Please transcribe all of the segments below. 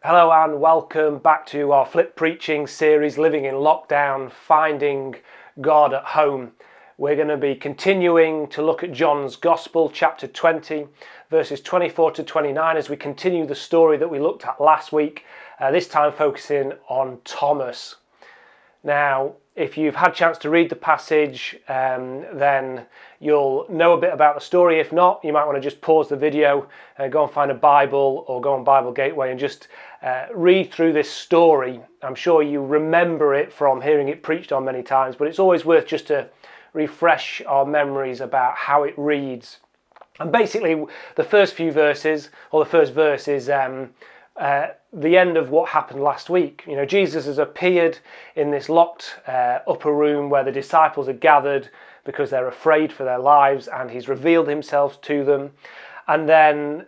Hello and welcome back to our Flip Preaching series, Living in Lockdown, Finding God at Home. We're going to be continuing to look at John's Gospel, chapter 20, verses 24 to 29, as we continue the story that we looked at last week, this time focusing on Thomas. Now, if you've had a chance to read the passage, then you'll know a bit about the story. If not, you might want to just pause the video, go and find a Bible or go on Bible Gateway and just read through this story. I'm sure you remember it from hearing it preached on many times, but it's always worth just to refresh our memories about how it reads. And basically, the first few verses, or the first verse, is the end of what happened last week. You know, Jesus has appeared in this locked upper room where the disciples are gathered because they're afraid for their lives, and he's revealed himself to them. And then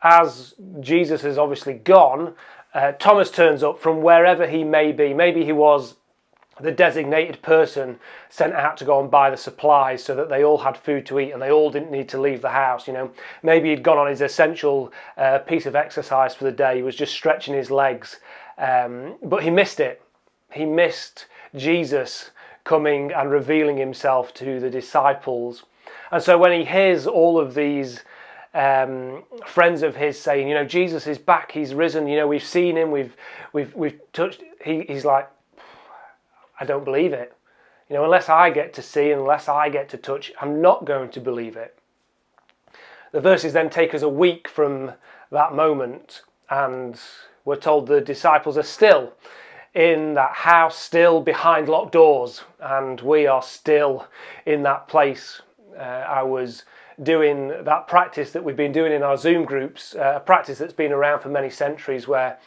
as Jesus has obviously gone, Thomas turns up from wherever he may be. Maybe he was the designated person sent out to go and buy the supplies so that they all had food to eat and they all didn't need to leave the house. You know, maybe he'd gone on his essential piece of exercise for the day. He was just stretching his legs, but he missed it. He missed Jesus coming and revealing himself to the disciples. And so when he hears all of these friends of his saying, you know, Jesus is back, he's risen, you know, we've seen him, we've touched, he's like, I don't believe it. You know, unless I get to see, unless I get to touch, I'm not going to believe it. The verses then take us a week from that moment, and we're told the disciples are still in that house, still behind locked doors, and we are still in that place. I was doing that practice that we've been doing in our Zoom groups, a practice that's been around for many centuries, where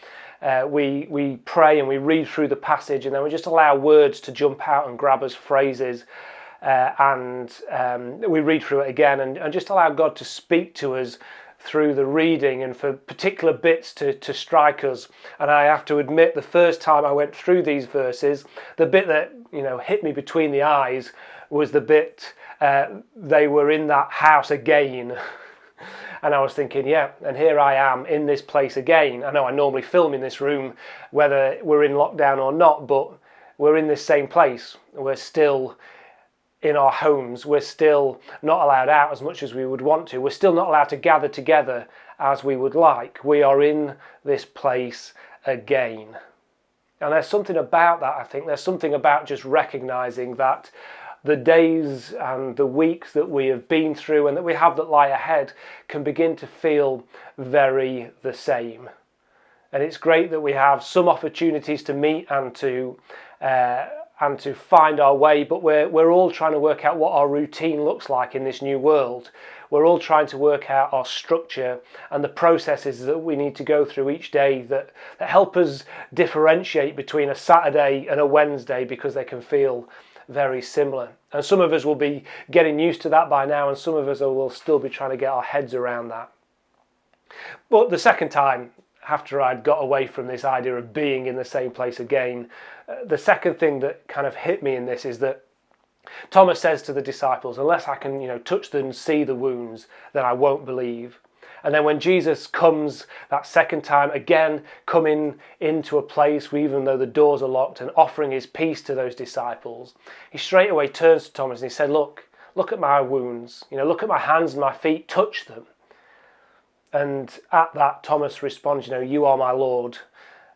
we pray and we read through the passage, and then we just allow words to jump out and grab us, phrases, and we read through it again and just allow God to speak to us through the reading, and for particular bits to strike us. And I have to admit, the first time I went through these verses, the bit that, you know, hit me between the eyes was the bit they were in that house again. And I was thinking, yeah, and here I am in this place again. I know I normally film in this room, whether we're in lockdown or not, but we're in this same place. We're still in our homes. We're still not allowed out as much as we would want to. We're still not allowed to gather together as we would like. We are in this place again. And there's something about that, I think. There's something about just recognizing that the days and the weeks that we have been through and that we have that lie ahead can begin to feel very the same. And it's great that we have some opportunities to meet and to find our way, but we're all trying to work out what our routine looks like in this new world. We're all trying to work out our structure and the processes that we need to go through each day that help us differentiate between a Saturday and a Wednesday, because they can feel very similar. And some of us will be getting used to that by now, and some of us will still be trying to get our heads around that. But the second time, after I'd got away from this idea of being in the same place again, the second thing that kind of hit me in this is that Thomas says to the disciples, unless I can, you know, touch them and see the wounds, then I won't believe. And then when Jesus comes that second time, again coming into a place where, even though the doors are locked, and offering his peace to those disciples, he straight away turns to Thomas and he said, look at my wounds, you know, look at my hands and my feet, touch them. And at that, Thomas responds, you know, you are my Lord.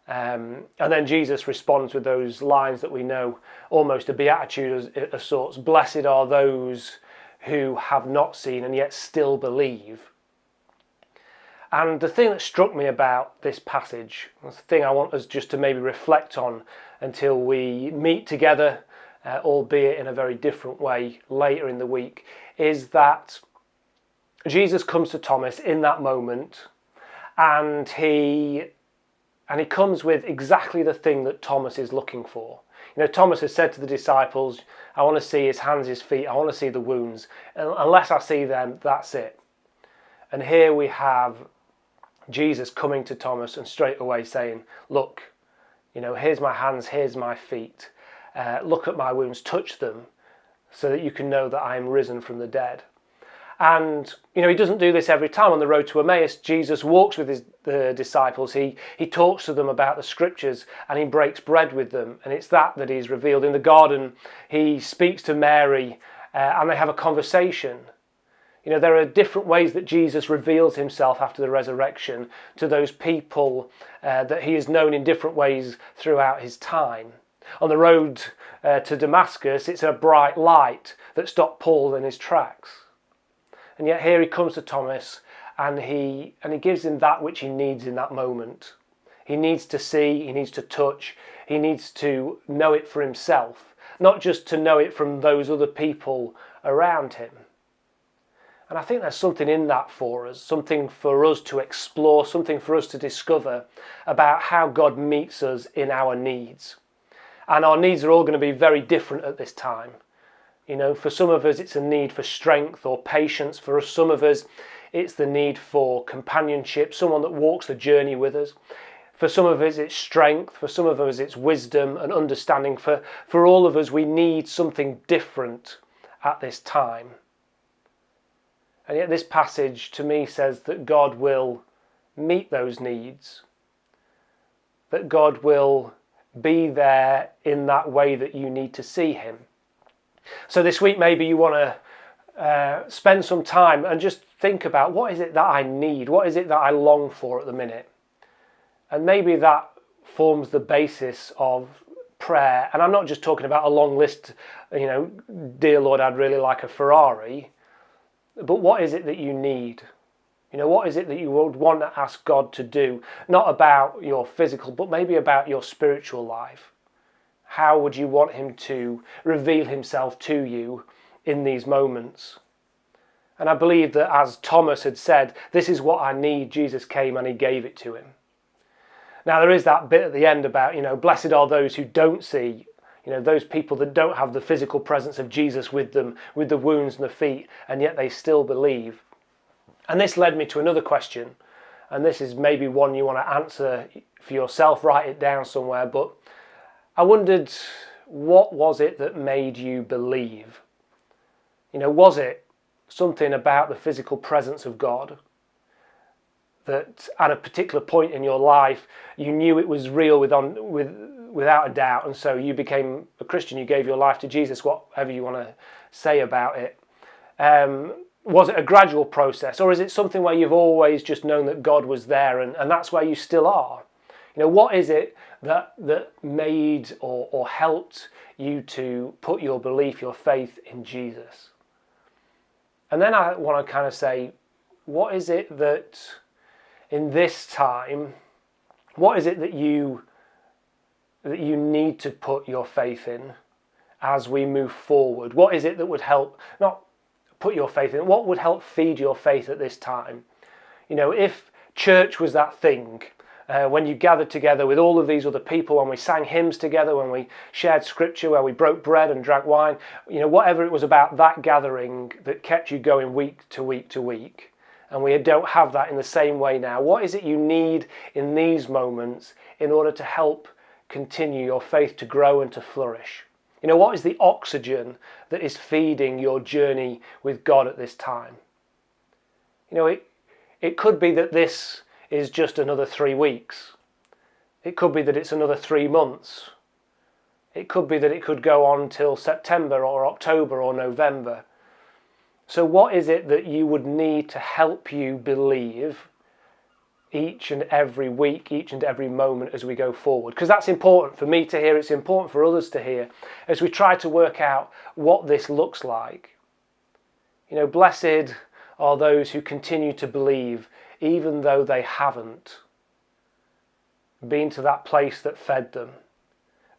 And then Jesus responds with those lines that we know, almost a beatitude of sorts. Blessed are those who have not seen and yet still believe. And the thing that struck me about this passage, the thing I want us just to maybe reflect on until we meet together, albeit in a very different way later in the week, is that Jesus comes to Thomas in that moment, and he comes with exactly the thing that Thomas is looking for. You know, Thomas has said to the disciples, I want to see his hands, his feet, I want to see the wounds. And unless I see them, that's it. And here we have Jesus coming to Thomas and straight away saying, look, you know, here's my hands, here's my feet. Look at my wounds, touch them, so that you can know that I am risen from the dead. And, he doesn't do this every time. On the road to Emmaus, Jesus walks with the disciples. He talks to them about the scriptures and he breaks bread with them. And it's that he's revealed. In the garden, he speaks to Mary and they have a conversation. There are different ways that Jesus reveals himself after the resurrection to those people that he has known in different ways throughout his time. On the road to Damascus, it's a bright light that stopped Paul in his tracks. And yet here he comes to Thomas and he gives him that which he needs in that moment. He needs to see, he needs to touch, he needs to know it for himself, not just to know it from those other people around him. And I think there's something in that for us, something for us to explore, something for us to discover about how God meets us in our needs. And our needs are all going to be very different at this time. For some of us, it's a need for strength or patience. For some of us, it's the need for companionship, someone that walks the journey with us. For some of us, it's strength. For some of us, it's wisdom and understanding. For all of us, we need something different at this time. And yet this passage to me says that God will meet those needs, that God will be there in that way that you need to see him. So this week maybe you want to spend some time and just think about, what is it that I need? What is it that I long for at the minute? And maybe that forms the basis of prayer. And I'm not just talking about a long list, dear Lord, I'd really like a Ferrari. But what is it that you need? What is it that you would want to ask God to do? Not about your physical, but maybe about your spiritual life. How would you want him to reveal himself to you in these moments? And I believe that, as Thomas had said, this is what I need. Jesus came and he gave it to him. Now there is that bit at the end about, blessed are those who don't see, those people that don't have the physical presence of Jesus with them, with the wounds and the feet, and yet they still believe. And this led me to another question, and this is maybe one you want to answer for yourself, write it down somewhere, but I wondered, what was it that made you believe? Was it something about the physical presence of God that at a particular point in your life you knew it was real without a doubt, and so you became a Christian, you gave your life to Jesus, whatever you want to say about it? Was it a gradual process, or is it something where you've always just known that God was there and that's where you still are? What is it that made or helped you to put your belief, your faith in Jesus? And then I want to kind of say, what is it that in this time, what is it that you need to put your faith in as we move forward? What is it that would help, not put your faith in, what would help feed your faith at this time? If church was that thing, when you gathered together with all of these other people, when we sang hymns together, when we shared scripture, where we broke bread and drank wine, whatever it was about that gathering that kept you going week to week to week, and we don't have that in the same way now. What is it you need in these moments in order to help continue your faith to grow and to flourish? What is the oxygen that is feeding your journey with God at this time? It could be that this is just another 3 weeks. It could be that it's another 3 months. It could be that it could go on till September or October or November. So what is it that you would need to help you believe each and every week, each and every moment as we go forward? Because that's important for me to hear, it's important for others to hear as we try to work out what this looks like. Blessed are those who continue to believe even though they haven't been to that place that fed them.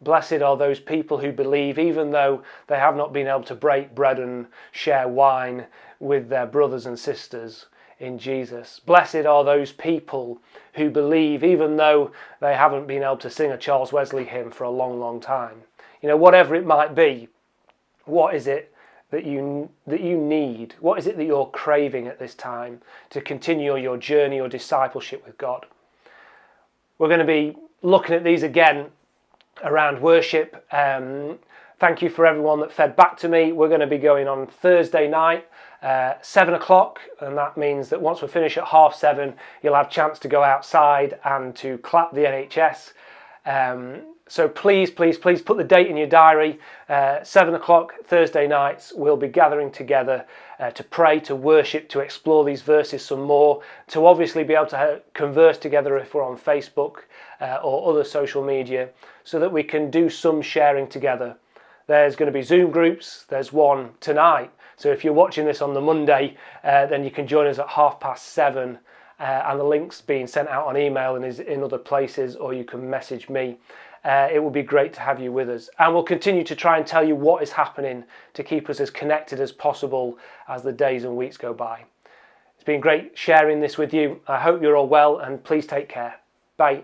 Blessed are those people who believe even though they have not been able to break bread and share wine with their brothers and sisters in Jesus. Blessed are those people who believe even though they haven't been able to sing a Charles Wesley hymn for a long, long time. Whatever it might be, what is it that you need? What is it that you're craving at this time to continue your journey or discipleship with God? We're going to be looking at these again around worship. Thank you for everyone that fed back to me. We're going to be going on Thursday night, 7 o'clock, and that means that once we finish at 7:30, you'll have a chance to go outside and to clap the NHS. So please put the date in your diary. 7 o'clock Thursday nights, we'll be gathering together to pray, to worship, to explore these verses some more, to obviously be able to converse together if we're on Facebook or other social media, so that we can do some sharing together. There's going to be Zoom groups. There's one tonight. So if you're watching this on the Monday, then you can join us at 7:30, and the link's being sent out on email and is in other places, or you can message me. It will be great to have you with us. And we'll continue to try and tell you what is happening to keep us as connected as possible as the days and weeks go by. It's been great sharing this with you. I hope you're all well, and please take care. Bye.